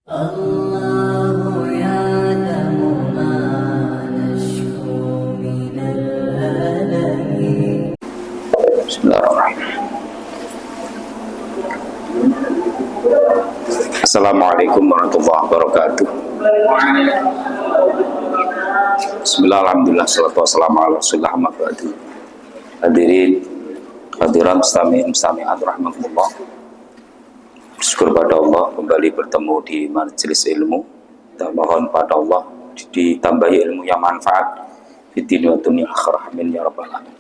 الله يعلم ما نشكو من الألم. Bismillahirrahmanirrahim. Assalamualaikum warahmatullahi wabarakatuh. Bismillah, alhamdulillah, salatu wassalamu ala rasulillah, amma ba'du. Hadirin, hadirat mustami'at rahmatullah. Bersyukur pada Allah kembali bertemu di majelis ilmu. Kita mohon pada Allah ditambahi ilmu yang manfaat di dunia wa dunia akhirah. Amin ya rabbal alamin.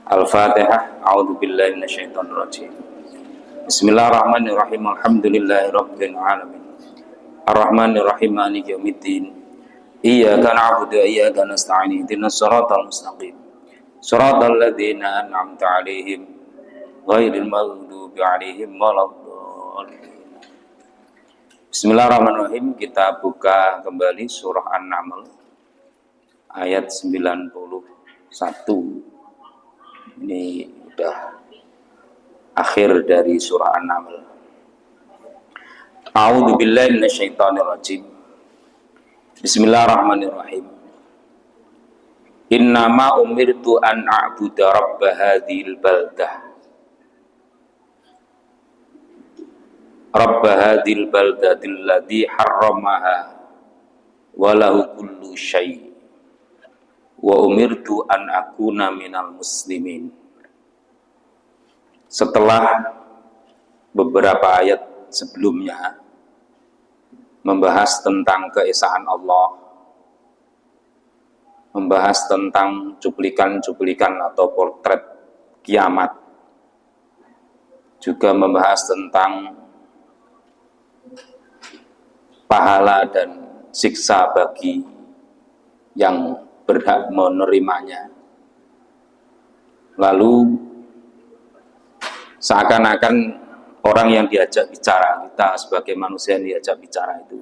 Al-Fatihah. A'udzu billahi minasyaitonir rajim. Bismillahirrahmanirrahim. Alhamdulillahi rabbil alamin. Ar-Rahmanir-Rahim, maliki yaumiddin. Iyyaka na'budu wa iyyaka nasta'in. Ihdinas siratal mustaqim. Shiratal ladzina an'amta 'alaihim ghairil maghdubi 'alaihim waladdallin. Bismillahirrahmanirrahim. Kita buka kembali surah An-Naml ayat 91. Ini udah akhir dari surah An-Naml. A'udzu billahi minasyaitonir rajim. Bismillahirrahmanirrahim. Innama umirtu an a'budu rabb hadhil baldah. Rabb hadhil baldatil ladzi harramaha wa lahu kullu syai'. Wa umirtu an akuna minal muslimin. Setelah beberapa ayat sebelumnya membahas tentang keesaan Allah, membahas tentang cuplikan-cuplikan atau potret kiamat, juga membahas tentang pahala dan siksa bagi yang berhak menerimanya. Lalu seakan-akan orang yang diajak bicara, kita sebagai manusia yang diajak bicara itu,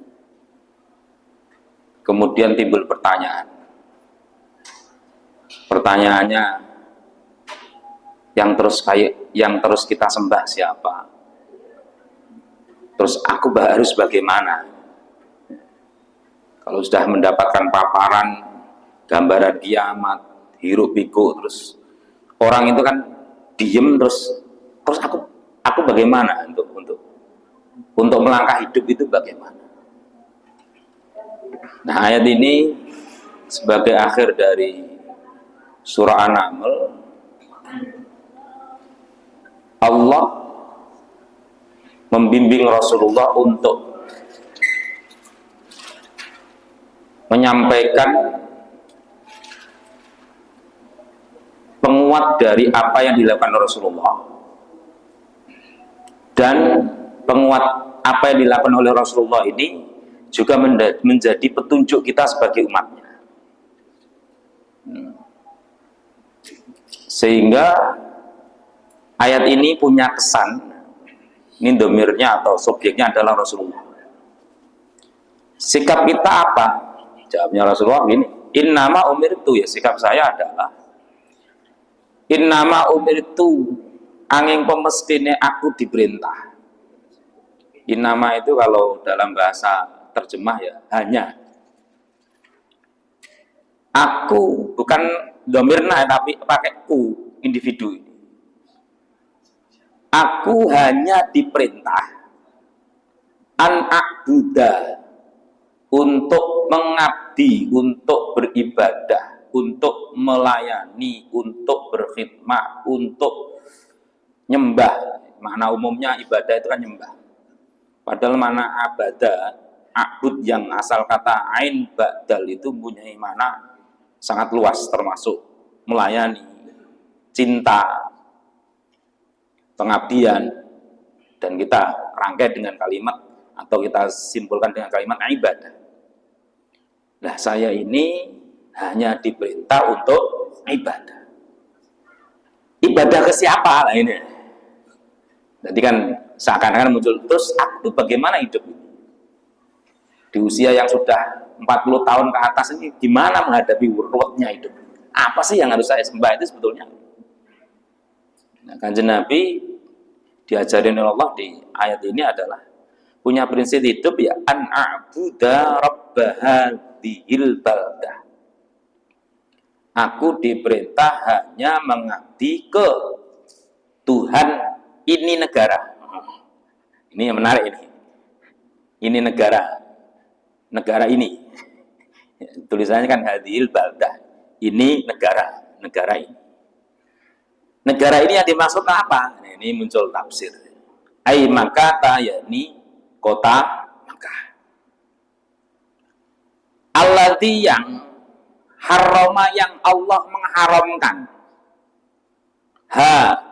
kemudian timbul pertanyaan. Pertanyaannya, yang terus kita sembah siapa? Terus aku harus bagaimana? Kalau sudah mendapatkan paparan gambaran kiamat, hiruk pikuk, terus orang itu kan diem, terus aku bagaimana untuk melangkah hidup itu bagaimana? Nah, ayat ini sebagai akhir dari surah An-Naml, Allah membimbing Rasulullah untuk menyampaikan penguat dari apa yang dilakukan Rasulullah, dan penguat apa yang dilakukan oleh Rasulullah ini juga menjadi petunjuk kita sebagai umatnya. Sehingga ayat ini punya kesan, ini domirnya atau subjeknya adalah Rasulullah. Sikap kita apa? Jawabnya Rasulullah gini, innama umirtu, ya sikap saya adalah innama umirtu, angin pemestine aku diperintah. Innama itu kalau dalam bahasa terjemah ya hanya. Aku, bukan domirna tapi pakai ku, individu. Aku hanya diperintah an a'buda, untuk mengabdi, untuk beribadah, untuk melayani, untuk berkhidmat, untuk nyembah. Makna umumnya ibadah itu kan nyembah. Padahal makna abadah, abud yang asal kata ain ba'dal itu mempunyai makna sangat luas, termasuk melayani, cinta, pengabdian, dan kita rangkai dengan kalimat atau kita simpulkan dengan kalimat ibadah. Nah, saya ini hanya diperintah untuk ibadah. Ibadah ke siapa? Nah, ini. Nanti kan seakan-akan muncul, terus aku bagaimana hidup ini? Di usia yang sudah 40 tahun ke atas ini, gimana menghadapi workload-nya hidup? Apa sih yang harus saya sembah itu sebetulnya? Nah, Kanjeng Nabi diajarin oleh Allah di ayat ini adalah punya prinsip hidup ya an a'buda rabb hadhil baldah. Aku diperintah hanya mengabdi ke Tuhan ini negara. Ini yang menarik ini. Ini negara ini. Tulisannya kan hadhil baldah. Ini negara ini. Negara ini yang dimaksud apa? Nah, ini muncul tafsir. Ai Makkah, yakni kota Makkah. Alladzi yang harama, yang Allah mengharamkan,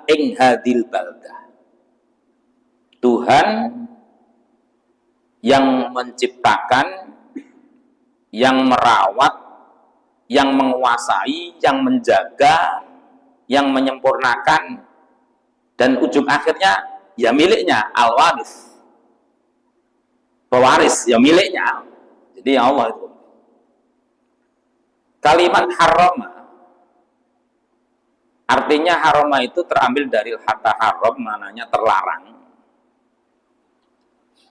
ing hadil baldah. Tuhan yang menciptakan, yang merawat, yang menguasai, yang menjaga, yang menyempurnakan, dan ujung akhirnya ya miliknya, al-waris, pewaris, ya miliknya. Jadi ya Allah itu. Kalimat harama, artinya harama itu terambil dari kata haram, maknanya terlarang.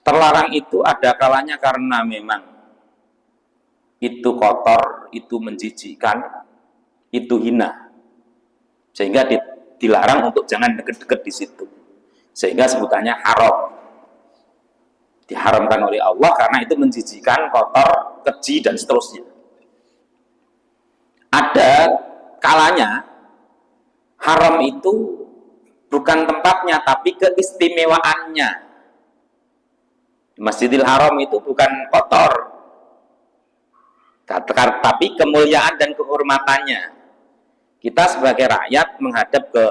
Terlarang itu ada kalanya karena memang itu kotor, itu menjijikkan, itu hina, sehingga dilarang untuk jangan dekat-dekat di situ, sehingga sebutannya haram. Diharamkan oleh Allah karena itu menjijikkan, kotor, keji, dan seterusnya. Ada kalanya haram itu bukan tempatnya tapi keistimewaannya. Masjidil Haram itu bukan kotor, tapi kemuliaan dan kehormatannya. Kita sebagai rakyat menghadap ke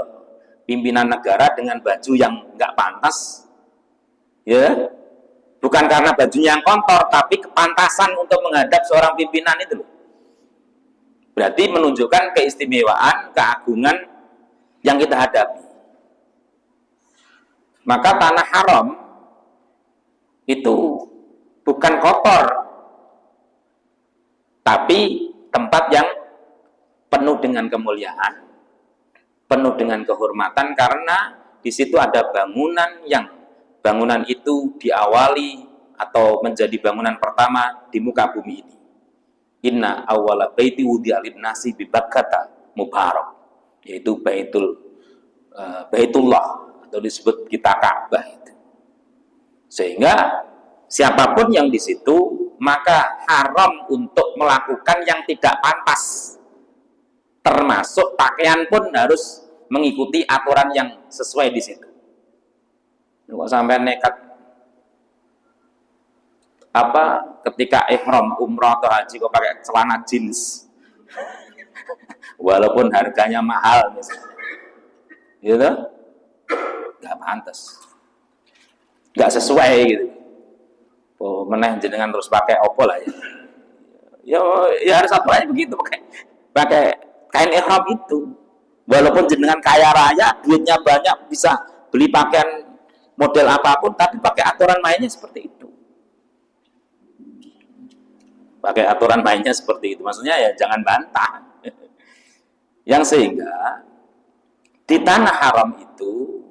pimpinan negara dengan baju yang nggak pantas, ya, bukan karena bajunya yang kotor, tapi kepantasan untuk menghadap seorang pimpinan itu loh. Berarti menunjukkan keistimewaan, keagungan yang kita hadapi. Maka tanah haram itu bukan kotor, tapi tempat yang penuh dengan kemuliaan, penuh dengan kehormatan, karena di situ ada bangunan yang bangunan itu diawali atau menjadi bangunan pertama di muka bumi ini. Inna awwala baiti wudi'a lin-nasi bi Bakkata mubarak, yaitu Baitullah atau disebut kita Ka'bah itu. Sehingga siapapun yang di situ maka haram untuk melakukan yang tidak pantas. Termasuk pakaian pun harus mengikuti aturan yang sesuai di situ. Kok sampai nekat ketika ihram umrah atau haji kok pakai celana jeans walaupun harganya mahal misalnya, gitu, nggak pantas, nggak sesuai gitu. Oh, meneh jenengan terus pakai opo lah ya harus satu aja begitu, pakai kain ihram itu, walaupun jenengan kaya raya, duitnya banyak, bisa beli pakaian model apapun, tapi pakai aturan mainnya seperti itu. Pakai aturan mainnya seperti itu, maksudnya ya jangan bantah. Yang sehingga di tanah haram itu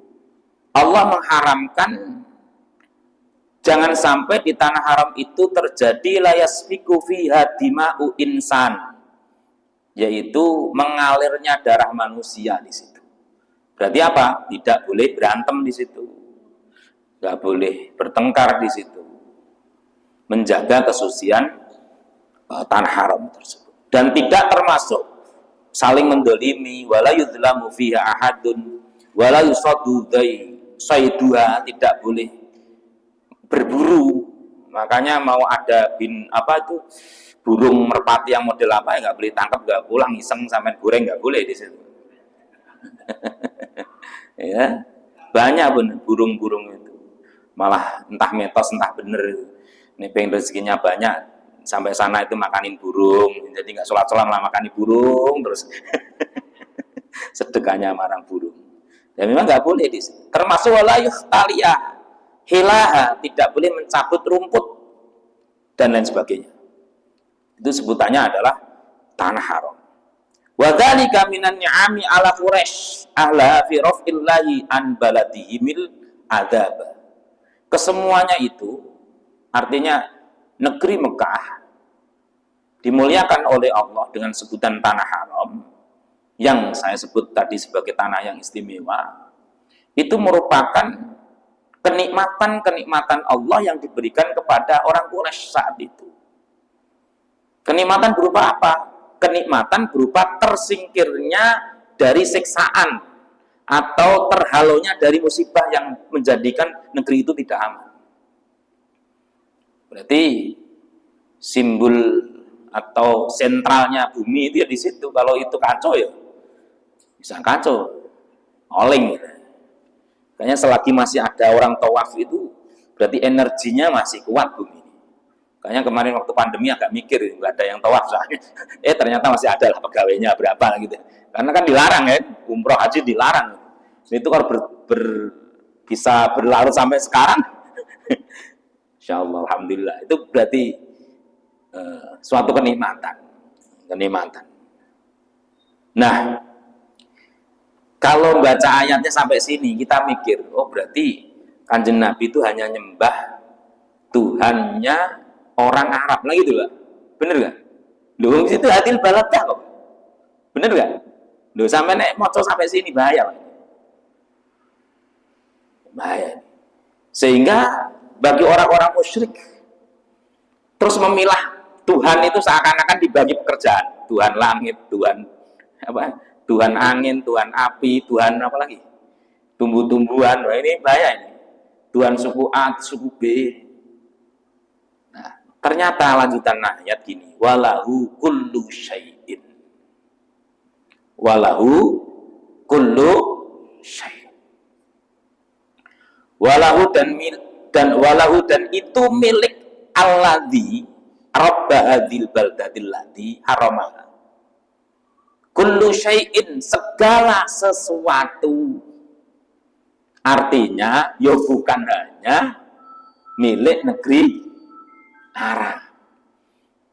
Allah mengharamkan jangan sampai di tanah haram itu terjadi la yasfiku fiha dima'u insan, yaitu mengalirnya darah manusia di situ. Berarti apa? Tidak boleh berantem di situ, nggak boleh bertengkar di situ, menjaga kesucian tanah haram tersebut, dan tidak termasuk saling mendolimi, wala yudlamu fiha ahadun wala yusadu sayduha, tidak boleh berburu. Makanya mau ada burung merpati yang model apa ya nggak boleh tangkap, nggak pulang iseng sampai goreng, nggak boleh di situ. Ya, banyak burung-burung itu malah entah metos entah bener, ini pengen rezekinya banyak, sampai sana itu makanin burung, jadi nggak sholat-sholat malah makanin burung terus. Sedekahnya marang burung. Dan memang nggak boleh di sini. Termasuk walayuh taliyah hilaha, tidak boleh mencabut rumput dan lain sebagainya. Itu sebutannya adalah tanah haram. Wa dzalika minan ni'ami ala Quraisy ahla fi raf'illahi an baladihimil adzab. Kesemuanya itu artinya negeri Mekah dimuliakan oleh Allah dengan sebutan tanah haram yang saya sebut tadi sebagai tanah yang istimewa. Itu merupakan kenikmatan-kenikmatan Allah yang diberikan kepada orang Quraisy saat itu. Kenikmatan berupa apa? Kenikmatan berupa tersingkirnya dari siksaan atau terhalonya dari musibah yang menjadikan negeri itu tidak aman. Berarti simbol atau sentralnya bumi itu ya di situ. Kalau itu kacau ya bisa kacau, oleng. Kayaknya selagi masih ada orang tawaf itu berarti energinya masih kuat bumi. Kayaknya kemarin waktu pandemi agak mikir, nggak ada yang tawaf soalnya. Ternyata masih ada lah pegawainya berapa gitu. Karena kan dilarang kan, umroh haji dilarang. Itu kalau bisa berlarut sampai sekarang, insya Allah, alhamdulillah. Itu berarti suatu kenikmatan. Nah, kalau baca ayatnya sampai sini, kita mikir, oh berarti Kanjeng Nabi itu hanya nyembah Tuhannya orang Arab, lah gitu lah. Bener gak? Loh, itu hadil balad kok. Bener gak? Loh, sampai naik moco sampai sini bahaya. Bahaya. Sehingga bagi orang-orang musyrik terus memilah Tuhan itu seakan-akan dibagi pekerjaan. Tuhan langit, Tuhan apa? Tuhan angin, Tuhan api, Tuhan apa lagi? Tumbuh-tumbuhan. Wah, ini bahaya ini. Tuhan suku A, suku B. Nah, ternyata lanjutan ayat gini, walahu kullu syai'in. Walahu kullu syai'in. Walahu dan itu milik alladzi rabba hadzal baldatil ladzi haramaha. Kullu syai'in, segala sesuatu. Artinya ya bukan hanya milik negeri Arab,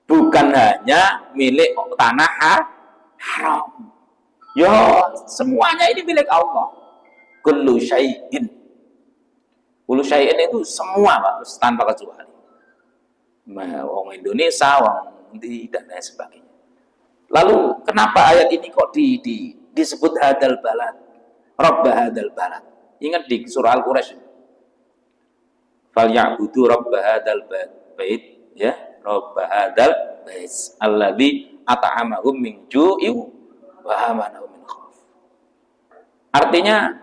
bukan hanya milik tanah haram. Ya semuanya ini milik Allah. Kullu syai'in. Kullu syai'in itu semua, Pak, tanpa kecuali. Wong Indonesia, wong dan lain sebagainya. Lalu kenapa ayat ini kok disebut hadal balad, Rabb hadal balad? Ingat di surah Al-Quraisy, falyabudu Rabb hadal bait, ya, Rabb hadal bait alladzi at'amahum min ju'in wa amanahum min khauf. Artinya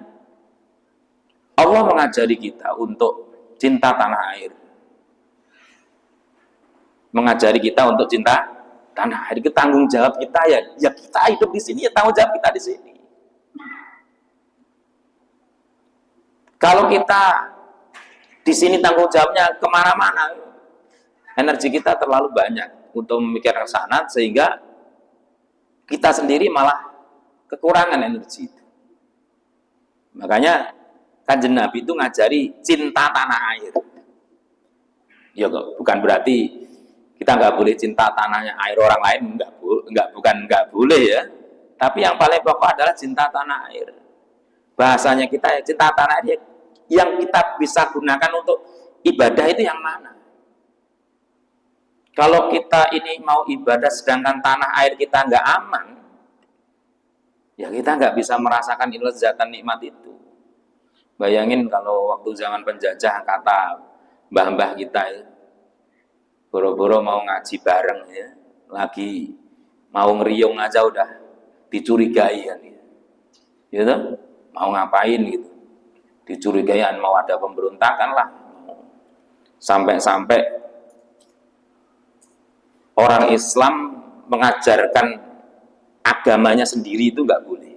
Allah mengajari kita untuk cinta tanah air, mengajari kita untuk cinta tanah air. Itu tanggung jawab kita, ya kita hidup di sini, ya tanggung jawab kita di sini. Kalau kita di sini tanggung jawabnya kemana-mana, energi kita terlalu banyak untuk memikirkan sana, sehingga kita sendiri malah kekurangan energi itu. Makanya Kanjeng Nabi itu ngajari cinta tanah air. Ya bukan berarti kita nggak boleh cinta tanahnya air orang lain, bukan nggak boleh ya. Tapi yang paling pokok adalah cinta tanah air. Bahasanya kita ya, cinta tanah air yang kita bisa gunakan untuk ibadah itu yang mana? Kalau kita ini mau ibadah sedangkan tanah air kita nggak aman, ya kita nggak bisa merasakan lezatan nikmat itu. Bayangin kalau waktu zaman penjajah, kata mbah-mbah kita ya, boro-boro mau ngaji bareng ya, lagi mau ngeriung aja udah dicurigai kan, gitu, mau ngapain gitu, dicurigai mau ada pemberontakan lah, sampai-sampai orang Islam mengajarkan agamanya sendiri itu nggak boleh.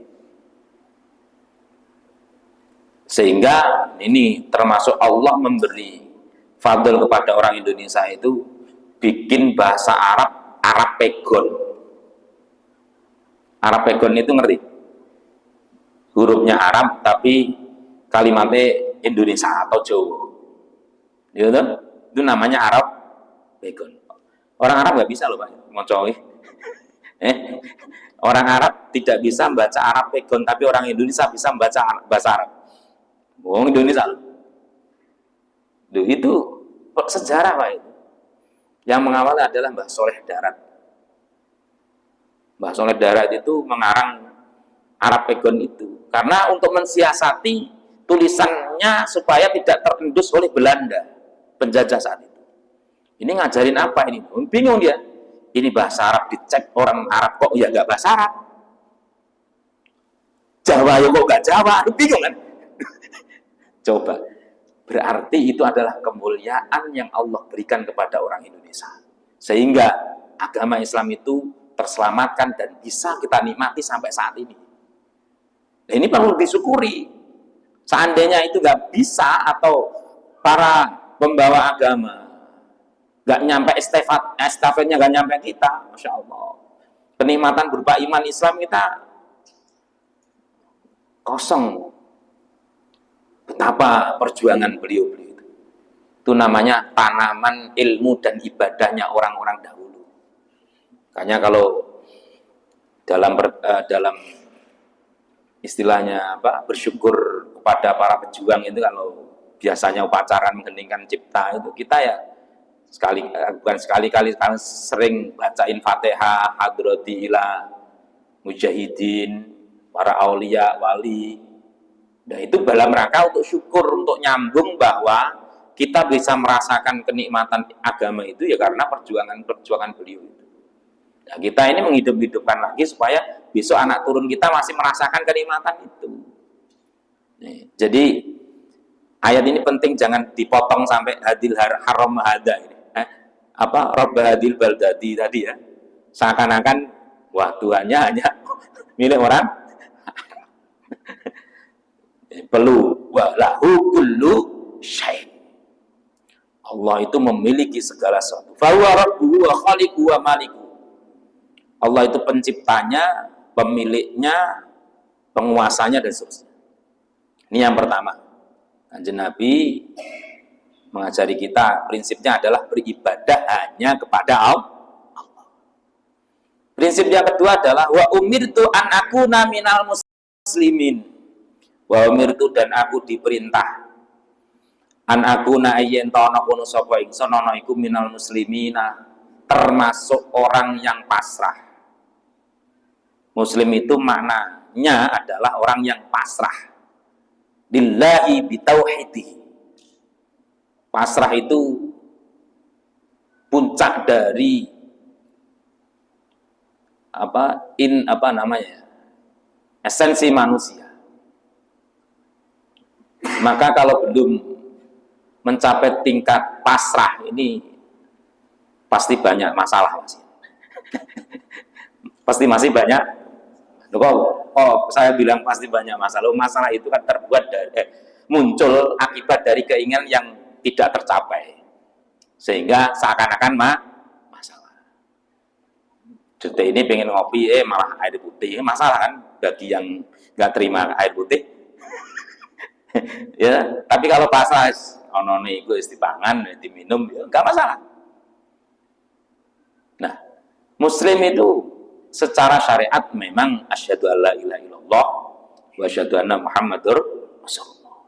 Sehingga ini termasuk Allah memberi fadl kepada orang Indonesia itu bikin bahasa Arab pegon. Arab pegon itu ngerti? Hurufnya Arab tapi kalimatnya Indonesia atau Jawa. Gitu? Itu namanya Arab pegon. Orang Arab nggak bisa loh Pak, ngocowi. Orang Arab tidak bisa membaca Arab pegon, tapi orang Indonesia bisa membaca bahasa Arab. Wong Indonesia loh. Loh, itu sejarah Pak itu. Yang mengawal adalah Mbah Soleh Darat. Mbah Soleh Darat itu mengarang Arab Pegon itu karena untuk mensiasati tulisannya supaya tidak terendus oleh Belanda penjajah saat itu. Ini ngajarin apa ini? Bingung dia. Ini bahasa Arab, dicek orang Arab kok ya nggak bahasa Arab. Jawa ya kok nggak Jawa, bingung kan? Coba, berarti itu adalah kemuliaan yang Allah berikan kepada orang Indonesia. Sehingga agama Islam itu terselamatkan dan bisa kita nikmati sampai saat ini. Nah, ini perlu disyukuri. Seandainya itu nggak bisa atau para pembawa agama nggak nyampe estafetnya nggak nyampe kita, Masya Allah. Kenikmatan berupa iman Islam kita kosong. Betapa perjuangan beliau itu. Itu namanya tanaman ilmu dan ibadahnya orang-orang dahulu. Makanya kalau dalam istilahnya bersyukur kepada para pejuang itu, kalau biasanya upacara mengheningkan cipta itu kita ya bukan sekali-kali sering bacain Fatihah, hadrati ila mujahidin, para aulia wali. Nah, itu dalam rangka untuk syukur, untuk nyambung bahwa kita bisa merasakan kenikmatan agama itu ya karena perjuangan beliau itu. Nah, kita ini menghidup-hidupkan lagi supaya besok anak turun kita masih merasakan kenikmatan itu. Nih, jadi ayat ini penting, jangan dipotong sampai hadil haram hada ini. Rabb hadil baldadi tadi ya. Seakan-akan wah Tuhannya hanya milik orang. Perlu walahu kullu syai'. Allah itu memiliki segala sesuatu. Fa huwa rabbuhu wa khaliquhu wa malikuhu. Allah itu penciptanya, pemiliknya, penguasanya dan seterusnya. Ini yang pertama. Kanjeng Nabi mengajari kita, prinsipnya adalah beribadah hanya kepada Allah. Prinsip yang kedua adalah wa umirtu an akuna minal muslimin. Wa umirtu, dan aku diperintah an akuna ayyen tono kono sapa ingsun ana iku minal muslimina, termasuk orang yang pasrah. Muslim itu maknanya adalah orang yang pasrah lillahi bitauhidih. Pasrah itu puncak dari esensi manusia. Maka kalau belum mencapai tingkat pasrah ini pasti banyak masalah masih. Pasti masih banyak. Saya bilang pasti banyak masalah. Masalah itu kan terbuat dari muncul akibat dari keinginan yang tidak tercapai, sehingga seakan-akan masalah. Jute ini pengen ngopi, malah air putih, masalah kan bagi yang nggak terima air putih. Ya, tapi kalau pasrah ono niku istipangan diminum ya enggak masalah. Nah, muslim itu secara syariat memang asyhadu alla ilaha illallah wa asyhadu anna muhammadur rasulullah.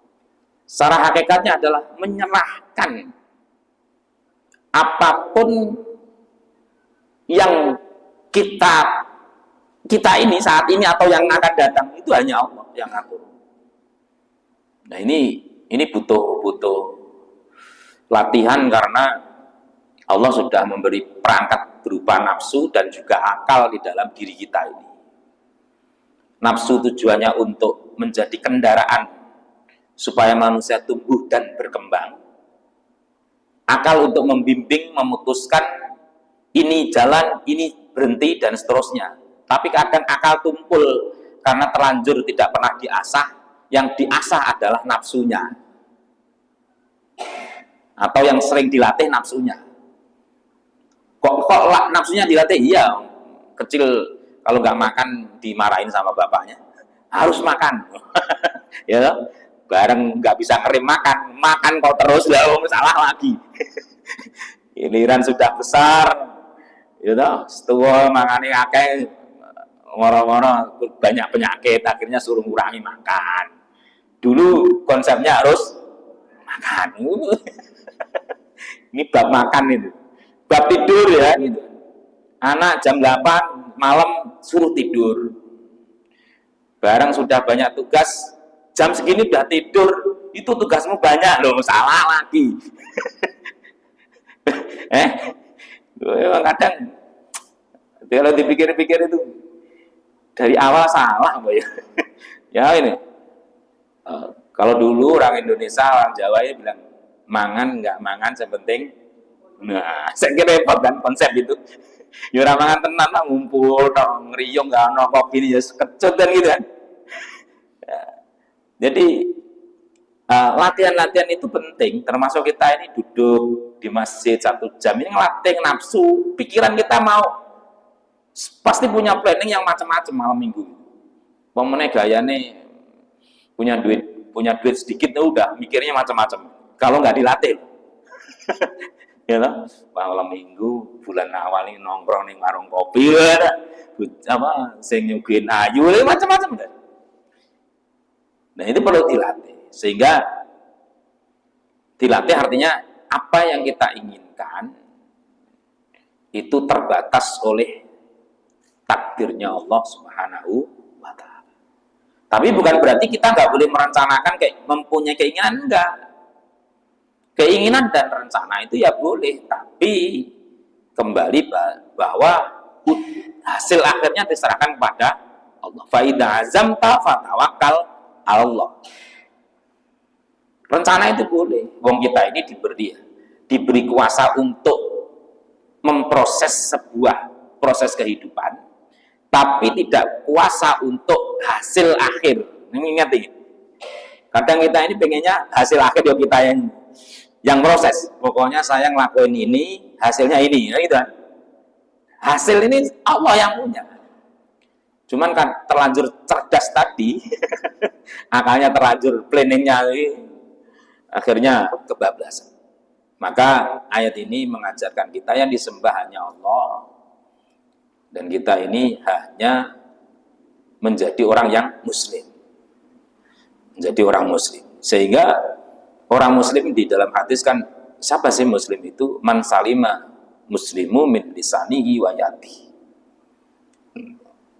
Secara hakikatnya adalah menyerahkan apapun yang kita ini saat ini atau yang akan datang itu hanya Allah yang atur. Nah, ini butuh latihan karena Allah sudah memberi perangkat berupa nafsu dan juga akal di dalam diri kita ini. Nafsu tujuannya untuk menjadi kendaraan supaya manusia tumbuh dan berkembang. Akal untuk membimbing, memutuskan ini jalan, ini berhenti dan seterusnya. Tapi kadang akal tumpul karena terlanjur tidak pernah diasah. Yang diasah adalah nafsunya, atau yang sering dilatih nafsunya. Kok nafsunya dilatih? Iya, kecil kalau nggak makan dimarahin sama bapaknya, harus makan. Ya, bareng nggak bisa ngerim makan kok terus, lah salah lagi. Giliran sudah besar, setua mangane akeh, ngoro-ngoro banyak penyakit, akhirnya suruh ngurangi makan. Dulu konsepnya harus makan. Ini bab makan itu. Bab tidur ya gitu. Anak jam 8 malam suruh tidur. Barang sudah banyak tugas, jam segini udah tidur, itu tugasmu banyak loh, salah lagi. Kadang kalau dipikir-pikir itu dari awal salah, Mbak ya. Ya ini, kalau dulu orang Indonesia, orang Jawa ya bilang mangan nggak mangan sepenting. Nah, saya kira repot kan konsep itu. Ya orang mangan tenan lah ngumpul, ngeriung nggak ono kopi ya kecut kan gitu kan. Ya. Jadi latihan-latihan itu penting, termasuk kita ini duduk di masjid 1 jam ini ngelatih nafsu, pikiran kita mau pasti punya planning yang macam-macam malam minggu. Pemenang gayane punya duit sedikit udah mikirnya macam-macam. Kalau nggak dilatih, ya loh, malam minggu bulan awal ini nongkrong nih warung kopi, apa, sing nyuguhin ayu, macam-macam deh. Nah itu perlu dilatih, sehingga dilatih artinya apa yang kita inginkan itu terbatas oleh takdirnya Allah Subhanahu wa Ta'ala. Tapi bukan berarti kita nggak boleh merencanakan kayak mempunyai keinginan, enggak. Keinginan dan rencana itu ya boleh, tapi kembali bahwa hasil akhirnya diserahkan kepada Allah. Fa idza azamta fatawakkal Allah. Rencana itu boleh. Wong kita ini diberi kuasa untuk memproses sebuah proses kehidupan, tapi tidak kuasa untuk hasil akhir. Ingat ini. Kadang kita ini pengennya hasil akhir ya kita yang proses. Pokoknya saya ngelakuin ini, hasilnya ini, ya gitu kan. Hasil ini Allah yang punya. Cuman kan terlanjur cerdas tadi, akalnya terlanjur planningnya akhirnya kebablasan. Maka ayat ini mengajarkan kita yang disembah hanya Allah, dan kita ini hanya menjadi orang yang muslim, menjadi orang muslim. Sehingga orang muslim di dalam hadis kan, siapa sih muslim itu? Man salima muslimu min lisanihi wa yadihi.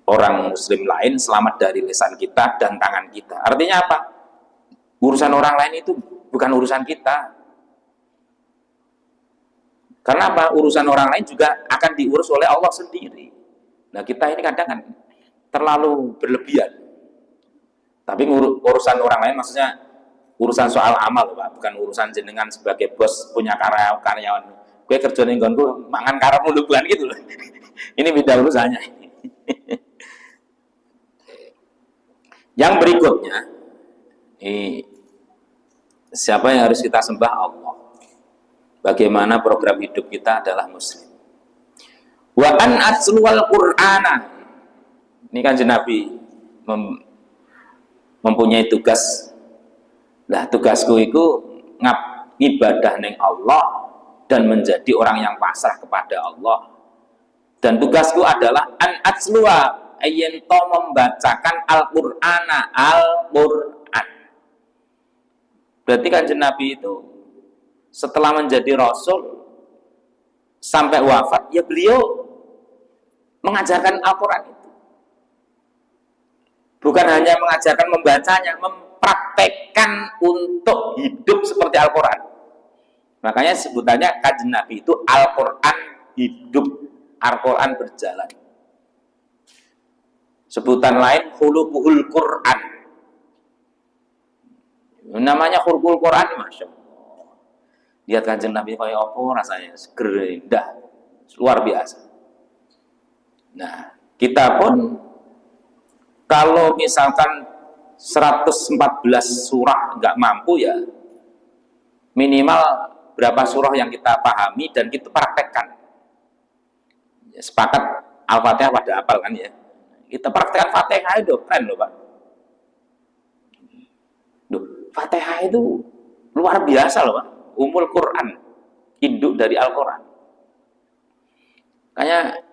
Orang muslim lain selamat dari lisan kita dan tangan kita. Artinya apa? Urusan orang lain itu bukan urusan kita. Karena apa? Urusan orang lain juga akan diurus oleh Allah sendiri. Nah kita ini kadang kan terlalu berlebihan. Tapi urusan orang lain maksudnya urusan soal amal, Pak, bukan urusan jenengan sebagai bos punya karyawan. Gue kerja ning nggonku mangan karepmu luguan gitu loh. Ini beda urusannya. Yang berikutnya, siapa yang harus kita sembah? Allah. Bagaimana program hidup kita adalah muslim. Wa an atluwal Qur'ana. Ini kan Nabi mempunyai tugas. Nah, tugasku itu ibadah ning Allah dan menjadi orang yang pasrah kepada Allah. Dan tugasku adalah an atsluwa, ayento membacakan Al-Qur'ana, Al-Qur'an. Berarti kan Nabi itu setelah menjadi Rasul sampai wafat, ya beliau mengajarkan Al-Quran itu. Bukan hanya mengajarkan membacanya, mempraktekkan untuk hidup seperti Al-Quran. Makanya sebutannya Kanjeng Nabi itu Al-Quran hidup, Al-Quran berjalan. Sebutan lain khuluquhul Quran. Namanya khuluquhul Quran, Masya Allah. Lihat Kanjeng Nabi kayak apa rasanya, seger, indah, luar biasa. Nah, kita pun kalau misalkan 114 surah nggak mampu ya, minimal berapa surah yang kita pahami dan kita praktekkan. Ya, sepakat Al-Fatihah pada hafal kan ya. Kita praktekkan Fatihah itu keren loh Pak. Duh, Fatihah itu luar biasa loh Pak. Umul Quran, induk dari Al-Quran. Kayaknya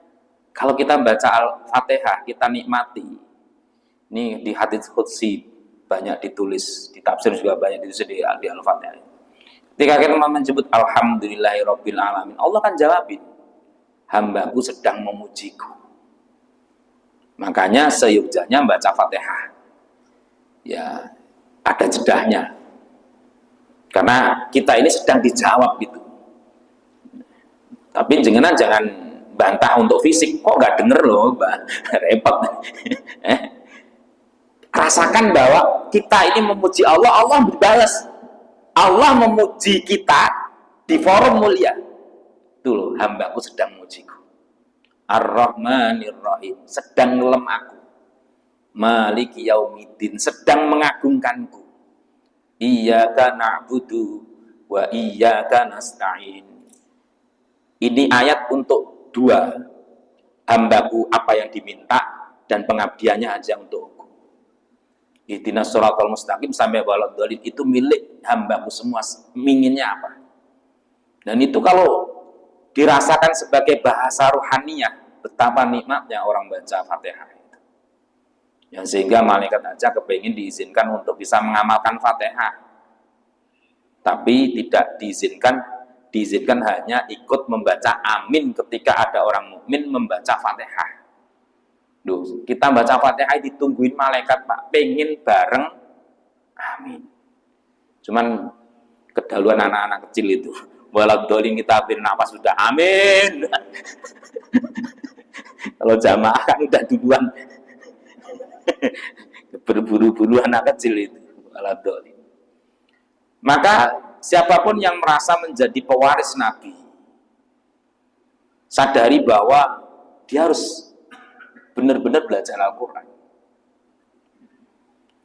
kalau kita baca Al-Fatihah, kita nikmati. Ini di hadits qudsi banyak ditulis, di tafsir juga banyak ditulis di Al-Fatihah. Ketika kita menyebut alhamdulillahirabbil alamin, Allah kan jawabin, hambaku sedang memujiku. Makanya seyogyanya baca Fatihah. Ya, ada jedahnya. Karena kita ini sedang dijawab gitu. Tapi jangan bantah untuk fisik, kok nggak denger loh, repot. Rasakan bahwa kita ini memuji Allah, Allah berbalas. Allah memuji kita di forum mulia. Tuh loh, hambaku sedang memujiku. Ar-Rahmanir Rahim, sedang ngelem aku. Maliki Yaumiddin, sedang mengagungkanku. Iyyaka na'budu wa iyyaka nasta'in. Ini ayat untuk dua, hambaku apa yang diminta dan pengabdiannya aja untukku. Ihdinas shiratal mustaqim sampai waladhdallin itu milik hambaku semua, inginnya apa. Dan itu kalau dirasakan sebagai bahasa ruhaniyah, betapa nikmatnya orang baca Fatihah itu. Yang sehingga malaikat aja kepingin diizinkan untuk bisa mengamalkan Fatihah. Tapi tidak diizinkan hanya ikut membaca amin ketika ada orang mukmin membaca Fatihah. Duh, kita baca Fatihah ditungguin malaikat, Pak, pengen bareng amin. Cuman kedaluan anak-anak kecil itu, waladhdallin kita bernafas sudah amin. Kalau jamaah kan udah duluan berburu-buru anak kecil itu, waladhdallin. Maka siapapun yang merasa menjadi pewaris Nabi, sadari bahwa dia harus benar-benar belajar Al-Quran.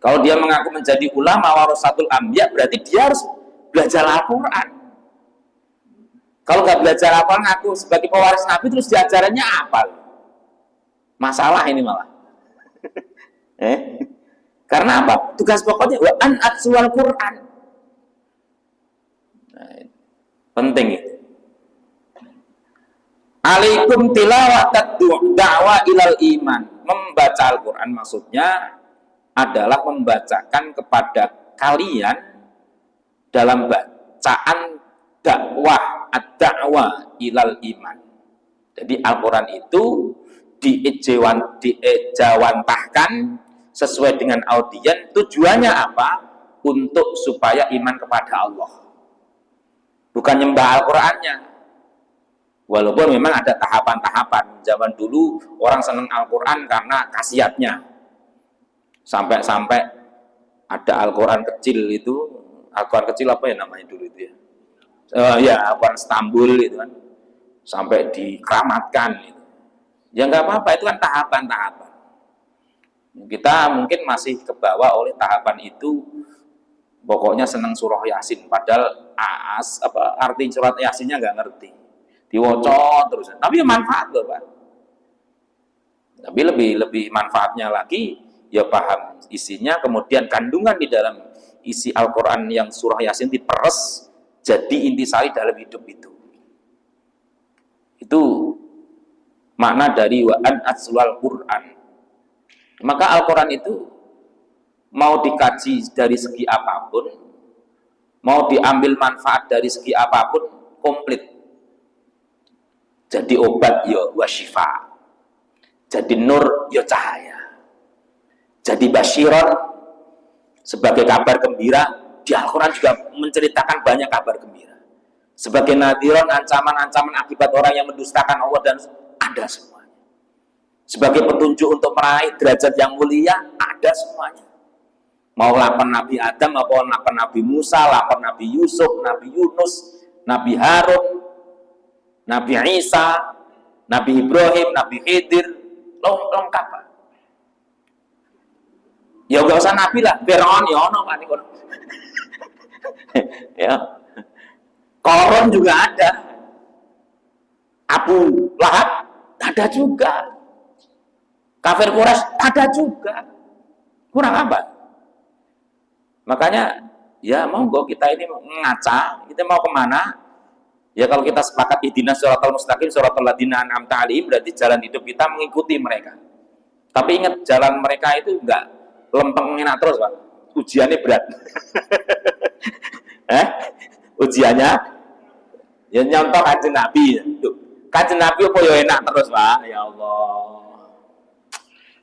Kalau dia mengaku menjadi ulama warasatul anbiya, berarti dia harus belajar Al-Quran. Kalau nggak belajar Al-Quran, ngaku sebagai pewaris Nabi, terus diajarannya apa? Masalah ini malah. Karena apa? Tugas pokoknya wa an atsual Quran. Penting itu. Alaikum tilawatat da'wa ilal iman. Membaca Al-Quran maksudnya adalah membacakan kepada kalian dalam bacaan dakwah, ad-da'wa ilal iman. Jadi Al-Quran itu diejawantahkan sesuai dengan audien. Tujuannya apa? Untuk supaya iman kepada Allah. Bukan nyembah Al-Qurannya. Walaupun memang ada tahapan-tahapan. Zaman dulu orang senang Al-Quran karena khasiatnya. Sampai-sampai ada Al-Quran kecil itu. Al-Quran kecil apa ya namanya dulu itu ya? Ya Al-Quran Istanbul itu kan. Sampai dikeramatkan gitu. Ya nggak apa-apa, itu kan tahapan-tahapan. Kita mungkin masih kebawa oleh tahapan itu. Pokoknya senang surah Yasin, padahal arti surat Yasinnya nggak ngerti, diwocot terus. Tapi manfaat loh, Pak. Tapi lebih manfaatnya lagi, ya paham isinya, kemudian kandungan di dalam isi Al-Quran yang surah Yasin diperes jadi intisari dalam hidup itu. Itu makna dari wa'an atsual Quran. Maka Al-Quran itu mau dikaji dari segi apapun, mau diambil manfaat dari segi apapun, komplit. Jadi obat ya wasyifa, jadi nur ya cahaya, jadi basyiron sebagai kabar gembira. Di Al-Quran juga menceritakan banyak kabar gembira. Sebagai nadhiron, ancaman-ancaman akibat orang yang mendustakan Allah, dan ada semuanya. Sebagai petunjuk untuk meraih derajat yang mulia, ada semuanya. Mau lapan Nabi Adam, maupun lapan Nabi Musa, lapan Nabi Yusuf, Nabi Yunus, Nabi Harun, Nabi Isa, Nabi Ibrahim, Nabi Khidir, lengkap. Ya gak usah Nabi lah, Fir'aun ya ono kan iku. Ya. Korun juga ada. Abu Lahab ada juga. Kafir Quraisy ada juga. Kurang apa? Makanya ya monggo kita ini ngaca, kita mau kemana? Ya kalau kita sepakat ihdinas shiratal mustaqim shiratal ladzina an'amta 'alaihim, berarti jalan hidup kita mengikuti mereka. Tapi ingat, jalan mereka itu enggak lempeng enak terus, Pak. Ujiannya berat. Ujiannya ya nyontok Kanjeng Nabi. Duh, Kanjeng Nabi apa ya enak terus, Pak. Ya Allah.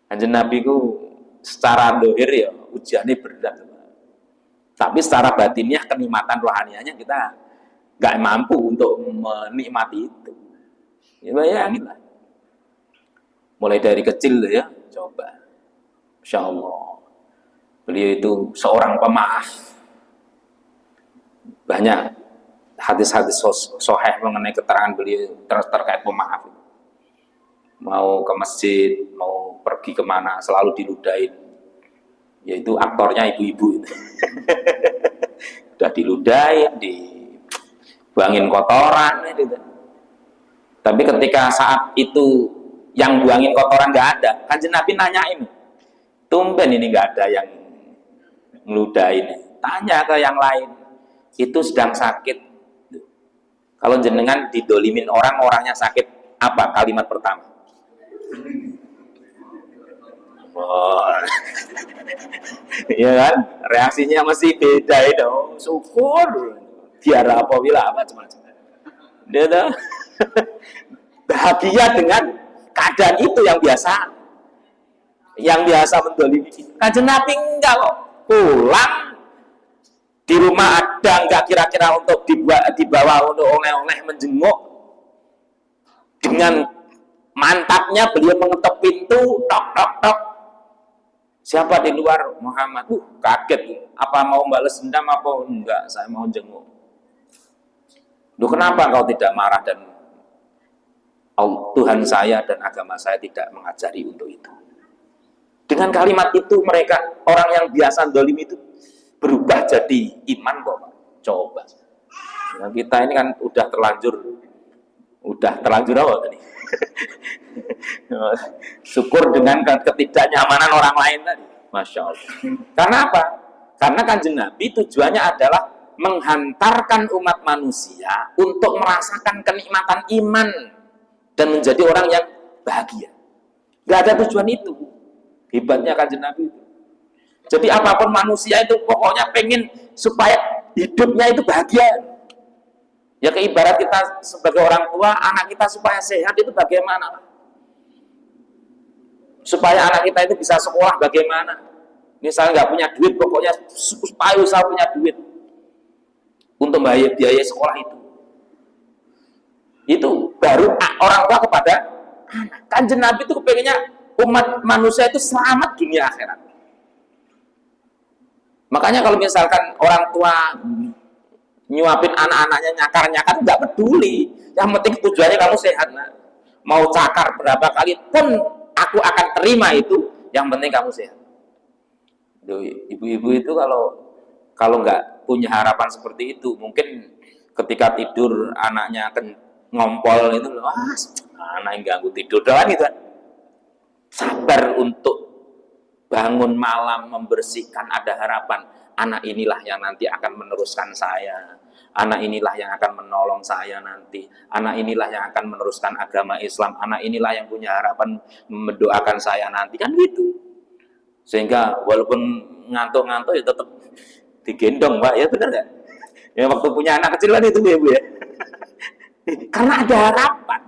Kanjeng Nabi ku secara dohir ya ujiannya berat. Tapi secara batinnya kenikmatan rohanianya kita nggak mampu untuk menikmati itu. Ya bayangin lah. Mulai dari kecil ya, coba. Insya Allah. Beliau itu seorang pemaaf. Banyak hadis-hadis sahih mengenai keterangan beliau terkait pemaaf. Mau ke masjid, mau pergi kemana, selalu diludahin. Yaitu aktornya ibu-ibu itu. Udah diludahin, dibuangin kotoran gitu. Tapi ketika saat itu yang buangin kotoran nggak ada, Kanjeng Nabi nanyain, tumben ini nggak ada yang ngeludahin. Tanya ke yang lain, itu sedang sakit. Kalau jenengan didolimin orang, orangnya sakit, apa kalimat pertama? Oh, iya kan? Reaksinya masih beda itu. Syukur. Biar apa bila apa macam-macam. Dia tuh bahagia dengan keadaan itu yang biasa mendolimi. Kanjeng Nabi enggak kok. Pulang di rumah ada enggak kira-kira untuk dibawa untuk oleh-oleh menjenguk. Dengan mantapnya beliau mengetuk pintu, tok tok tok. Siapa di luar? Muhammad. Kaget. Apa mau balas dendam apa enggak? Saya mau jenguk. Duh, kenapa kau tidak marah dan Tuhan saya dan agama saya tidak mengajari untuk itu? Dengan kalimat itu mereka orang yang biasa dolim itu berubah jadi iman kok. Coba. Nah, kita ini kan udah terlanjur apa tadi? Syukur dengan ketidaknyamanan orang lain tadi. Masya Allah. Karena apa? Karena Kanjeng Nabi tujuannya adalah menghantarkan umat manusia untuk merasakan kenikmatan iman dan menjadi orang yang bahagia. Gak ada tujuan itu. Hebatnya Kanjeng Nabi itu. Jadi apapun manusia itu pokoknya pengen supaya hidupnya itu bahagia. Ya keibarat kita sebagai orang tua, anak kita supaya sehat itu bagaimana? Supaya anak kita itu bisa sekolah bagaimana? Misalnya nggak punya duit, pokoknya supaya usaha punya duit untuk biaya sekolah itu. Itu baru orang tua kepada anak. Kanjeng Nabi itu kepengennya umat manusia itu selamat dunia akhirat. Makanya kalau misalkan orang tua nyuapin anak-anaknya nyakar-nyakar nggak peduli, yang penting tujuannya kamu sehat. Nah, mau cakar berapa kali pun aku akan terima itu, yang penting kamu sehat. Ibu-ibu itu kalau nggak punya harapan seperti itu, mungkin ketika tidur anaknya ngompol itu, anak yang ganggu tidur doang gitu. Sabar untuk bangun malam membersihkan, ada harapan. Anak inilah yang nanti akan meneruskan saya. Anak inilah yang akan menolong saya nanti. Anak inilah yang akan meneruskan agama Islam. Anak inilah yang punya harapan mendoakan saya nanti. Kan gitu. Sehingga walaupun ngantuk-ngantuk ya tetap digendong, Pak. Ya benar nggak? Ya waktu punya anak kecil kan itu ya, Bu ya. Karena ada harapan.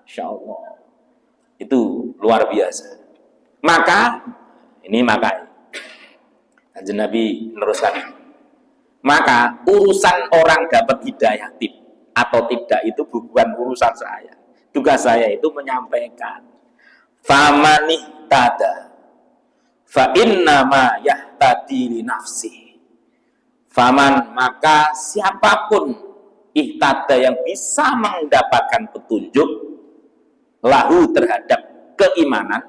Insya Allah. Itu luar biasa. Maka Kanjeng Nabi meneruskan. Maka urusan orang dapat hidayah atau tidak itu bukan urusan saya. Tugas saya itu menyampaikan. Famanih tada fa innama yahtadi li nafsi. Faman, maka siapapun ihtada yang bisa mendapatkan petunjuk lahu terhadap keimanan,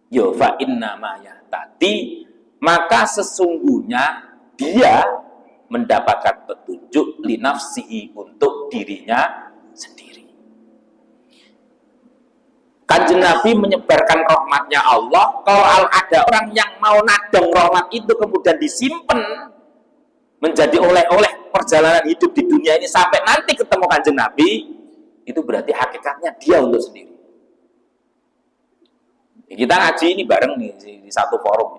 yo fa innama yahtadi, maka sesungguhnya dia mendapatkan petunjuk li nafsihi, untuk dirinya sendiri. Kanjeng Nabi menyebarkan rahmatnya Allah. Kalau ada orang yang mau nadong rahmat itu kemudian disimpan menjadi oleh-oleh perjalanan hidup di dunia ini sampai nanti ketemu Kanjeng Nabi, itu berarti hakikatnya dia untuk sendiri. Kita ngaji ini bareng nih di satu forum.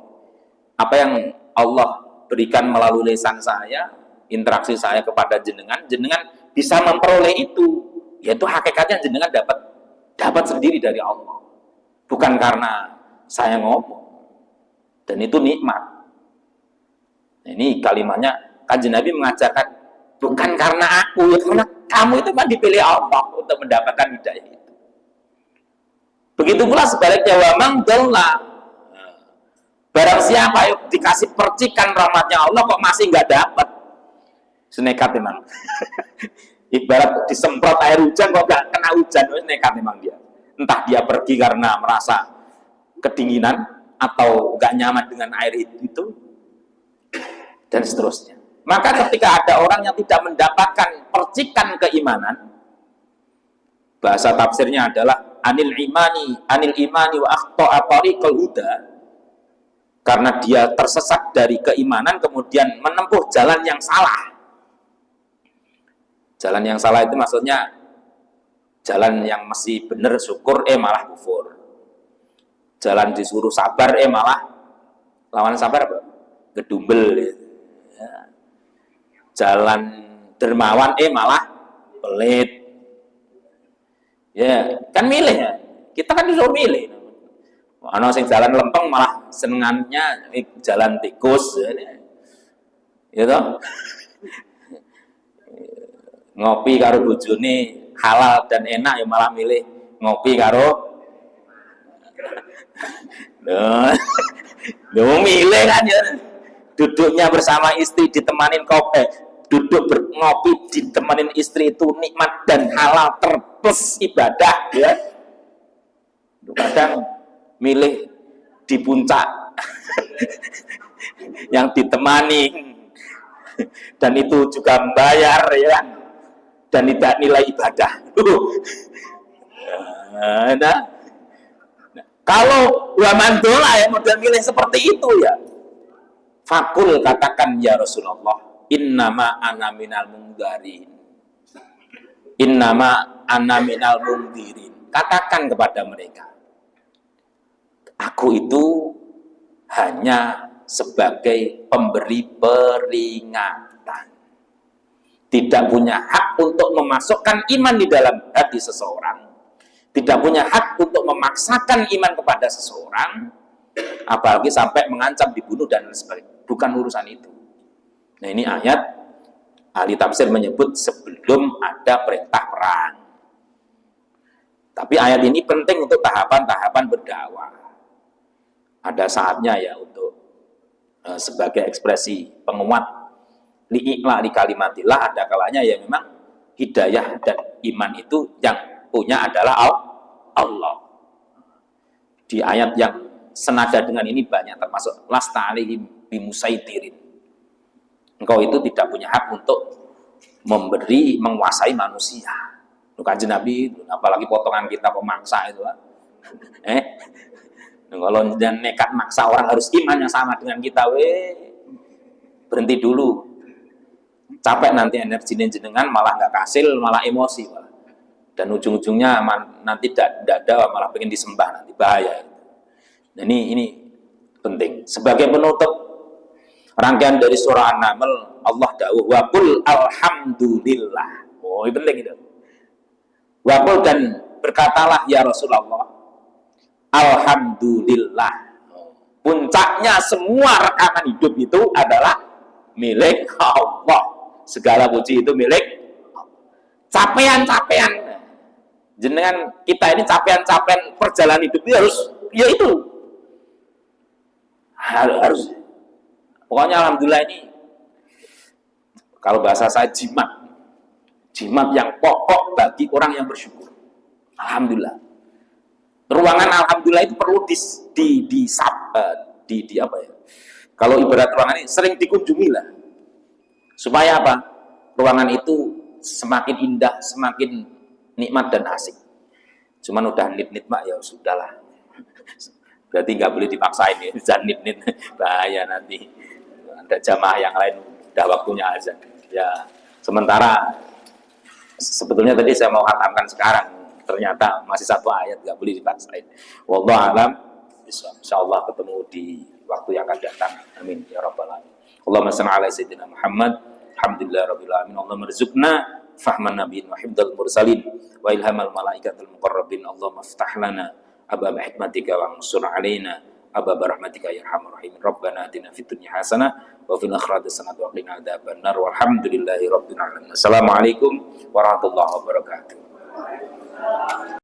Apa yang Allah berikan melalui lisan saya, interaksi saya kepada jenengan, jenengan bisa memperoleh itu, yaitu hakikatnya jenengan dapat sendiri dari Allah, bukan karena saya ngomong, dan itu nikmat. Nah, ini kalimatnya Kanjeng Nabi mengajarkan bukan karena aku, ya karena kamu itu kan dipilih Allah untuk mendapatkan hidayah itu. Begitu pula sebaliknya, wa man dhalla, barang siapa yang dikasih percikan rahmatnya Allah kok masih nggak dapat, senekat memang. Ibarat disemprot air hujan kok nggak kena hujan, nekat memang dia. Entah dia pergi karena merasa kedinginan atau nggak nyaman dengan air itu, dan seterusnya. Maka ketika ada orang yang tidak mendapatkan percikan keimanan, bahasa tafsirnya adalah anil imani wa akhta'a tariqal huda, karena dia tersesat dari keimanan kemudian menempuh jalan yang salah. Jalan yang salah itu maksudnya jalan yang masih benar syukur malah kufur. Jalan disuruh sabar malah lawan sabar apa? Gedumbel ya. Jalan dermawan malah pelit. Ya, kan milih ya. Kita kan disuruh milih. Ana sing jalan lempeng malah senengannya jalan tikus ya toh. Ngopi karo bojone halal dan enak ya malah milih ngopi karo milih kan ya. Duduknya bersama istri ditemanin kopi, duduk ngopi ditemanin istri itu nikmat dan halal terplus ibadah ya. Kadang milih di puncak yang ditemani dan itu juga membayar ya, dan tidak nilai ibadah. Nah, kalau wa man dola ya model milih seperti itu ya, fakul katakan ya Rasulullah, innama ana minal mungdarin, innama ana minal mungdirin. Katakan kepada mereka, aku itu hanya sebagai pemberi peringatan, tidak punya hak untuk memasukkan iman di dalam hati seseorang, tidak punya hak untuk memaksakan iman kepada seseorang, apalagi sampai mengancam dibunuh dan sebagainya. Bukan urusan itu. Nah, ini ayat ahli tafsir menyebut sebelum ada perintah perang. Tapi ayat ini penting untuk tahapan-tahapan berdakwah. Ada saatnya ya untuk sebagai ekspresi penguat li'ikla li kalimatillah, ada kalanya ya memang hidayah dan iman itu yang punya adalah Allah. Di ayat yang senada dengan ini banyak, termasuk lasta alaihim bimusaitirin, engkau itu tidak punya hak untuk menguasai manusia. Kanjeng Nabi, apalagi potongan kita pemaksa itu kalau dan nekat maksa orang harus iman yang sama dengan kita, berhenti dulu, capek nanti energinya jenengan malah nggak kasil, malah emosi malah. Dan ujung-ujungnya nanti tidak ada, malah pengen disembah, nanti bahaya. Nah, ini penting. Sebagai penutup rangkaian dari surah An-Naml, Allah da'uh wa qul alhamdulillah. Oh, ini penting itu. Wa qul, dan berkatalah ya Rasulullah, alhamdulillah. Puncaknya semua rekaman hidup itu adalah milik Allah. Segala puji itu milik capaian-capaian jenengan kita ini, capaian-capaian perjalanan hidup itu harus ya itu harus pokoknya alhamdulillah. Ini kalau bahasa saya jimat yang pokok bagi orang yang bersyukur. Alhamdulillah. Ruangan alhamdulillah itu perlu di apa ya? Kalau ibarat ruangan ini sering dikunjungi lah. Supaya apa? Ruangan itu semakin indah, semakin nikmat dan asik. Cuman udah nit-nit mak ya sudahlah. Berarti nggak boleh dipaksain ya, jangan nit-nit, bahaya nanti. Ada jamaah yang lain udah waktunya azan. Ya, sementara sebetulnya tadi saya mau katakan sekarang, ternyata masih satu ayat, nggak boleh dipaksain. Wallahu a'lam. Insyaallah ketemu di waktu yang akan datang. Amin ya rabbal alamin. Allahumma shalli ala sayyidina Muhammad. Alhamdulillahirabbil alamin. Allahumma rzuqna fahman nabiyyin wa hifdzal mursalin wa ilhamal malaikatil muqarrabin. Allahumma iftah lana abwaab hikmatika wa ansur alaina abwaab rahmatika ya arhamar rahimin. Rabbana atina fid dunya hasanah wa fil akhirati hasanah wa qina adzabannar. Walhamdulillahirabbil alamin. Assalamualaikum warahmatullahi wabarakatuh.